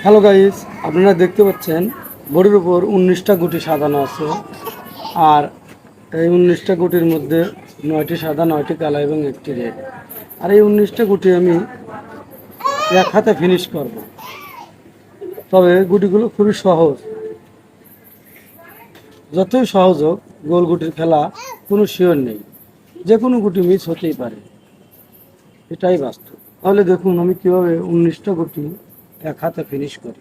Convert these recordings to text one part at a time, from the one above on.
Hello guys, আপনারা দেখতে পাচ্ছেন বোর্ডের উপর 19টা গুটি সাজানো আছে। আর এই 19টা গুটির মধ্যে 9টি সাদা, 9টি কালো এবং একটি রেড। আর এই 19টা গুটি আমি এক হাতে ফিনিশ করব। তবে গুটিগুলো খুবই সহজ, যতই সহজ হোক গোল গুটির খেলা কোনো শিওর নেই, যে কোনো গুটি মিস হতেই পারে, এটাই বাস্তব। তাহলে দেখুন আমি কীভাবে 19টা গুটি এক হাতে ফিনিশ করি।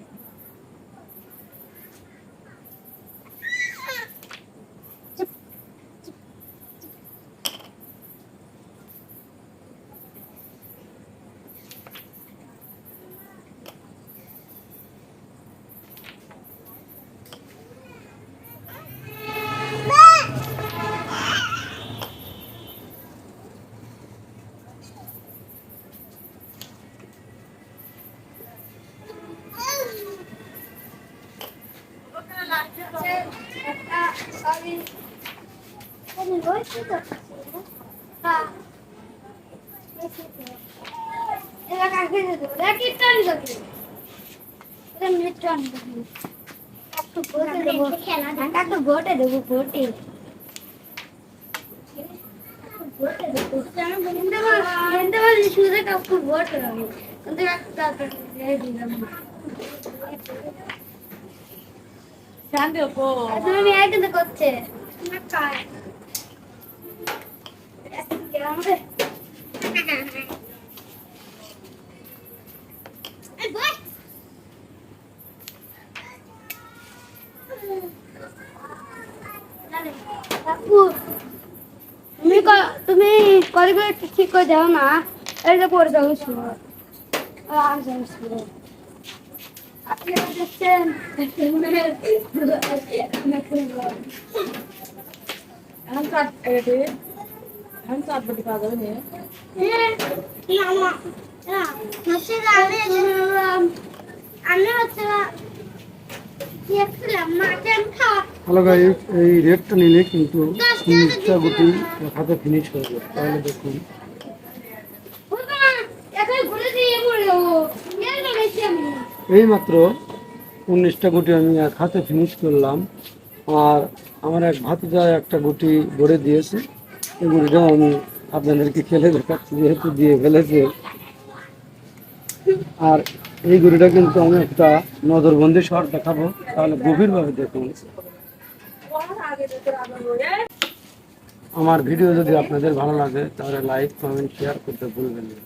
করছে তুমি করে করে ঠিক করে দাও না, এই যে পড়ে যাবো আপনি দেখছেন হ্যালো গাইস, এই রেডটা নিলে কিন্তু 19টা গুটি এক হাতে ফিনিশ হয়ে যাবে। তাহলে দেখুন এই মাত্র 19টা গুটি আমি এক হাতে ফিনিশ করলাম। আর আমার এক ভাতিজা একটা গুটি গড়ে দিয়েছে, এই গুটিটাও আমি আপনাদেরকে খেলে দেখাচ্ছি, যেহেতু দিয়ে ফেলেছে। আর এই গুটিটা কিন্তু আমি একটা নজরবন্দি শট দেখাবো, তাহলে গভীরভাবে দেখুন। আমার ভিডিও যদি আপনাদের ভালো লাগে তাহলে লাইক, কমেন্ট, শেয়ার করতে ভুলবেন না।